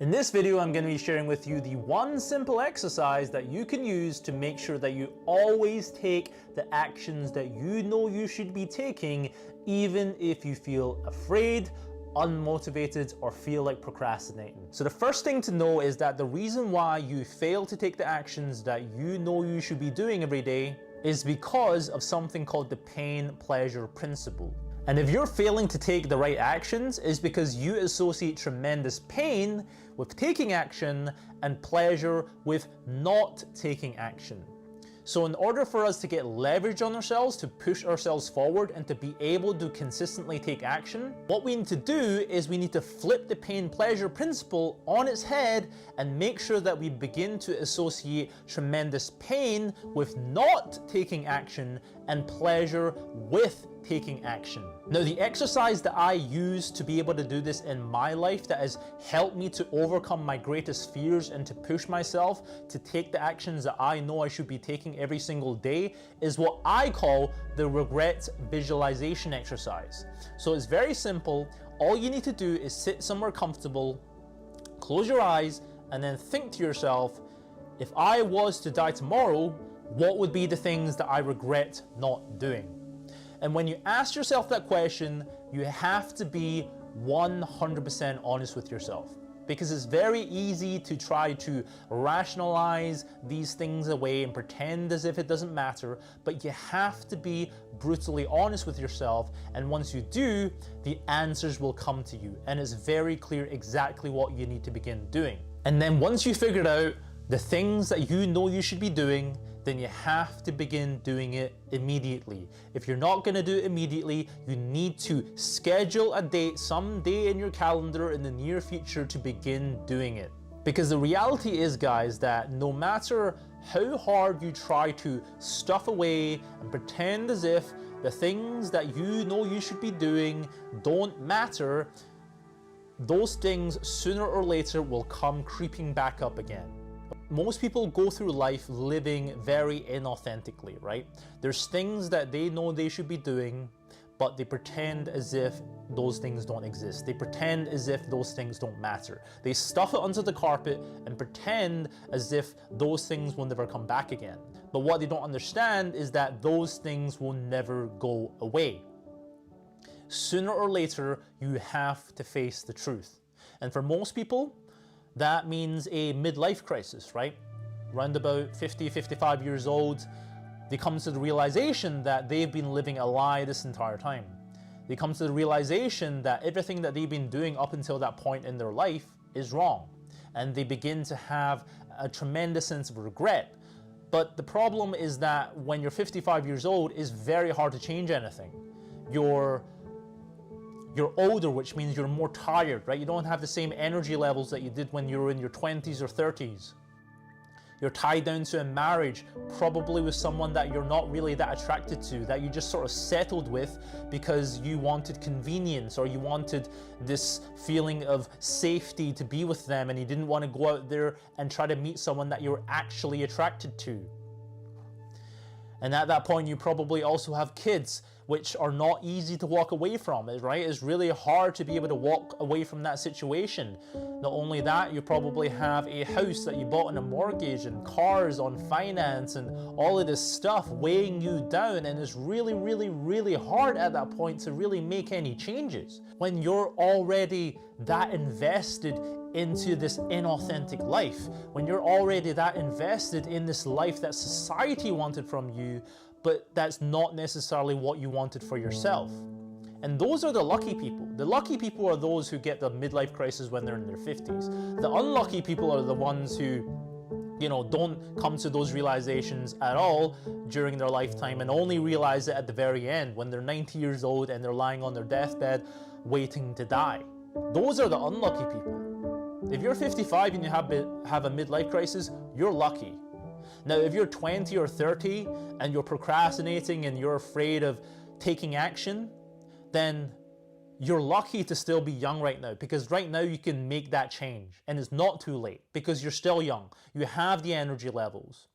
In this video, I'm going to be sharing with you the one simple exercise that you can use to make sure that you always take the actions that you know you should be taking, even if you feel afraid, unmotivated, or feel like procrastinating. So the first thing to know is that the reason why you fail to take the actions that you know you should be doing every day is because of something called the pain-pleasure principle. And if you're failing to take the right actions, it's because you associate tremendous pain with taking action and pleasure with not taking action. So in order for us to get leverage on ourselves, to push ourselves forward and to be able to consistently take action, what we need to do is we need to flip the pain-pleasure principle on its head and make sure that we begin to associate tremendous pain with not taking action and pleasure with taking action. Now, the exercise that I use to be able to do this in my life that has helped me to overcome my greatest fears and to push myself to take the actions that I know I should be taking every single day is what I call the regret visualization exercise. So it's very simple. All you need to do is sit somewhere comfortable, close your eyes, and then think to yourself, if I was to die tomorrow, what would be the things that I regret not doing? And when you ask yourself that question, you have to be 100% honest with yourself, because it's very easy to try to rationalize these things away and pretend as if it doesn't matter, but you have to be brutally honest with yourself. And once you do, the answers will come to you, and it's very clear exactly what you need to begin doing. And then once you figured out the things that you know you should be doing, then you have to begin doing it immediately. If you're not going to do it immediately, you need to schedule a date someday in your calendar in the near future to begin doing it. Because the reality is, guys, that no matter how hard you try to stuff away and pretend as if the things that you know you should be doing don't matter, those things sooner or later will come creeping back up again. Most people go through life living very inauthentically, right? There's things that they know they should be doing, but they pretend as if those things don't exist. They pretend as if those things don't matter. They stuff it under the carpet and pretend as if those things will never come back again. But what they don't understand is that those things will never go away. Sooner or later, you have to face the truth. And for most people, that means a midlife crisis, right? Around about 50, 55 years old, they come to the realization that they've been living a lie this entire time. They come to the realization that everything that they've been doing up until that point in their life is wrong. And they begin to have a tremendous sense of regret. But the problem is that when you're 55 years old, it's very hard to change anything. You're older, which means you're more tired, right? You don't have the same energy levels that you did when you were in your 20s or 30s. You're tied down to a marriage, probably with someone that you're not really that attracted to, that you just sort of settled with because you wanted convenience or you wanted this feeling of safety to be with them, and you didn't want to go out there and try to meet someone that you're actually attracted to. And at that point, you probably also have kids, which are not easy to walk away from, right? It's really hard to be able to walk away from that situation. Not only that, you probably have a house that you bought on a mortgage and cars on finance and all of this stuff weighing you down, and it's really, really, really hard at that point to really make any changes when you're already that invested into this inauthentic life, when you're already that invested in this life that society wanted from you, but that's not necessarily what you wanted for yourself. And those are the lucky people. The lucky people are those who get the midlife crisis when they're in their 50s. The unlucky people are the ones who, don't come to those realizations at all during their lifetime and only realize it at the very end when they're 90 years old and they're lying on their deathbed waiting to die. Those are the unlucky people. If you're 55 and you have a midlife crisis, you're lucky. Now, if you're 20 or 30 and you're procrastinating and you're afraid of taking action, then you're lucky to still be young right now, because right now you can make that change and it's not too late because you're still young. You have the energy levels.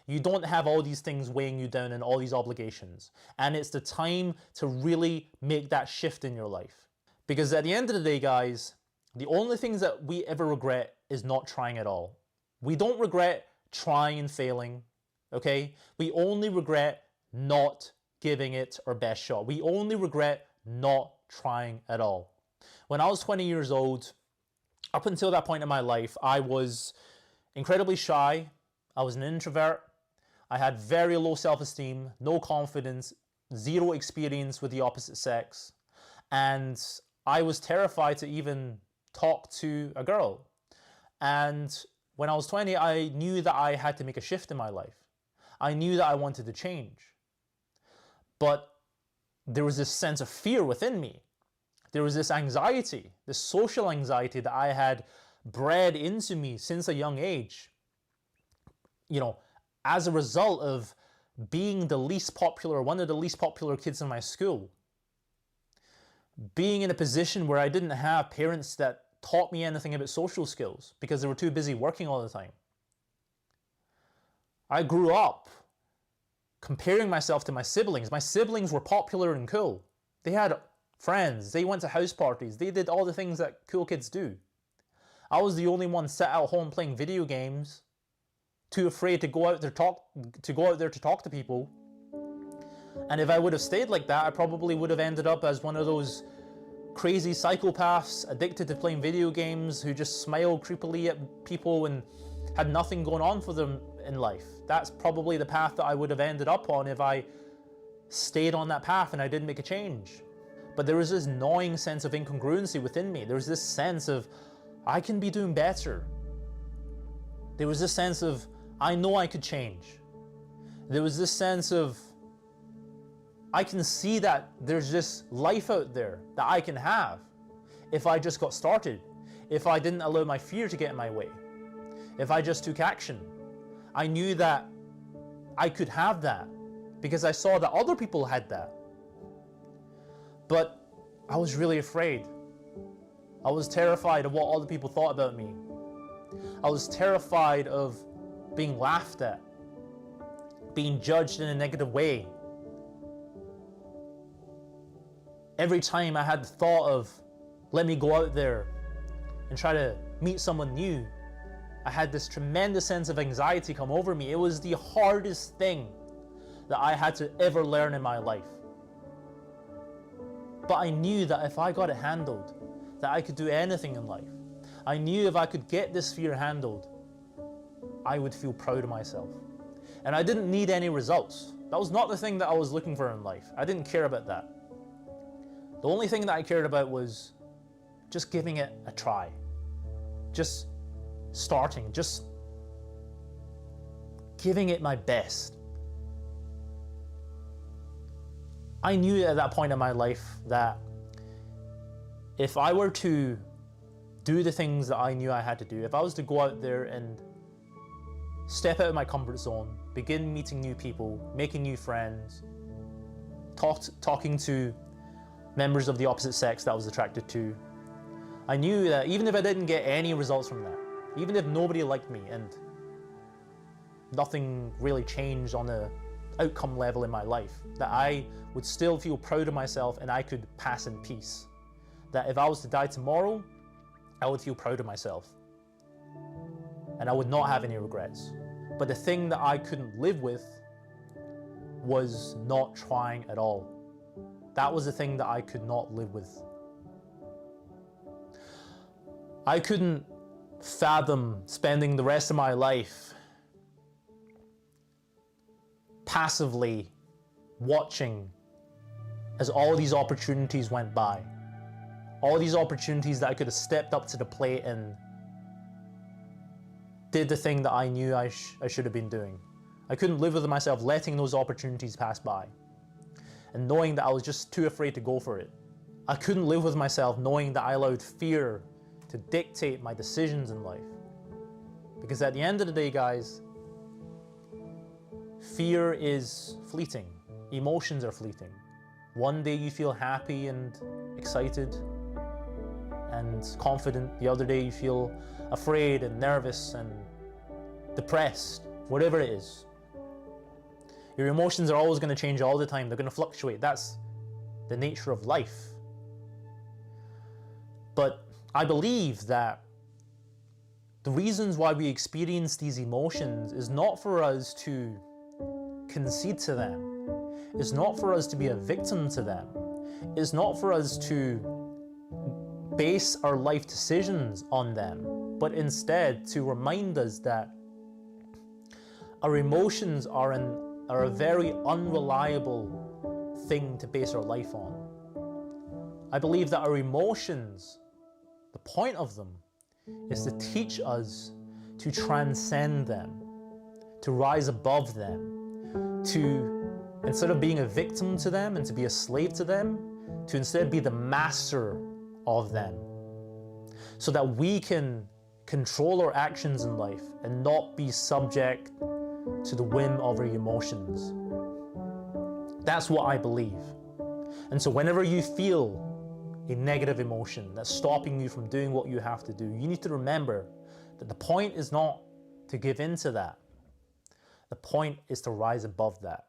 You don't have all these things weighing you down and all these obligations. And it's the time to really make that shift in your life. Because at the end of the day, guys, The only things that we ever regret is not trying at all. We don't regret trying and failing, okay? We only regret not giving it our best shot. We only regret not trying at all. When I was 20 years old, up until that point in my life, I was incredibly shy. I was an introvert. I had very low self-esteem, no confidence, zero experience with the opposite sex. And I was terrified to even talk to a girl. And when I was 20, I knew that I had to make a shift in my life. I knew that I wanted to change. But there was this sense of fear within me. There was this anxiety, this social anxiety that I had bred into me since a young age. You know, as a result of being the least popular, one of the least popular kids in my school. Being in a position where I didn't have parents that taught me anything about social skills because they were too busy working all the time. I grew up comparing myself to my siblings. My siblings were popular and cool. They had friends, they went to house parties, they did all the things that cool kids do. I was the only one sat at home playing video games, too afraid to go out there to talk to people. And if I would have stayed like that, I probably would have ended up as one of those crazy psychopaths addicted to playing video games who just smile creepily at people and had nothing going on for them in life. That's probably the path that I would have ended up on if I stayed on that path and I didn't make a change. But there was this gnawing sense of incongruency within me. There was this sense of, I can be doing better. There was this sense of, I know I could change. There was this sense of, I can see that there's this life out there that I can have if I just got started, if I didn't allow my fear to get in my way, if I just took action. I knew that I could have that because I saw that other people had that. But I was really afraid. I was terrified of what other people thought about me. I was terrified of being laughed at, being judged in a negative way. Every time I had the thought of, let me go out there and try to meet someone new, I had this tremendous sense of anxiety come over me. It was the hardest thing that I had to ever learn in my life. But I knew that if I got it handled, that I could do anything in life. I knew if I could get this fear handled, I would feel proud of myself. And I didn't need any results. That was not the thing that I was looking for in life. I didn't care about that. The only thing that I cared about was just giving it a try. Just starting, just giving it my best. I knew at that point in my life that if I were to do the things that I knew I had to do, if I was to go out there and step out of my comfort zone, begin meeting new people, making new friends, talking to members of the opposite sex that I was attracted to, I knew that even if I didn't get any results from that, even if nobody liked me and nothing really changed on the outcome level in my life, that I would still feel proud of myself and I could pass in peace. That if I was to die tomorrow, I would feel proud of myself and I would not have any regrets. But the thing that I couldn't live with was not trying at all. That was the thing that I could not live with. I couldn't fathom spending the rest of my life passively watching as all these opportunities went by. All these opportunities that I could have stepped up to the plate and did the thing that I knew I should have been doing. I couldn't live with myself letting those opportunities pass by and knowing that I was just too afraid to go for it. I couldn't live with myself knowing that I allowed fear to dictate my decisions in life. Because at the end of the day, guys, fear is fleeting. Emotions are fleeting. One day you feel happy and excited and confident. The other day you feel afraid and nervous and depressed, whatever it is. Your emotions are always going to change all the time. They're going to fluctuate. That's the nature of life. But I believe that the reasons why we experience these emotions is not for us to concede to them. It's not for us to be a victim to them. It's not for us to base our life decisions on them, but instead to remind us that our emotions are a very unreliable thing to base our life on. I believe that our emotions, the point of them, is to teach us to transcend them, to rise above them, to, instead of being a victim to them and to be a slave to them, to instead be the master of them, so that we can control our actions in life and not be subject to the whim of our emotions. That's what I believe. And so whenever you feel a negative emotion that's stopping you from doing what you have to do, you need to remember that the point is not to give in to that. The point is to rise above that.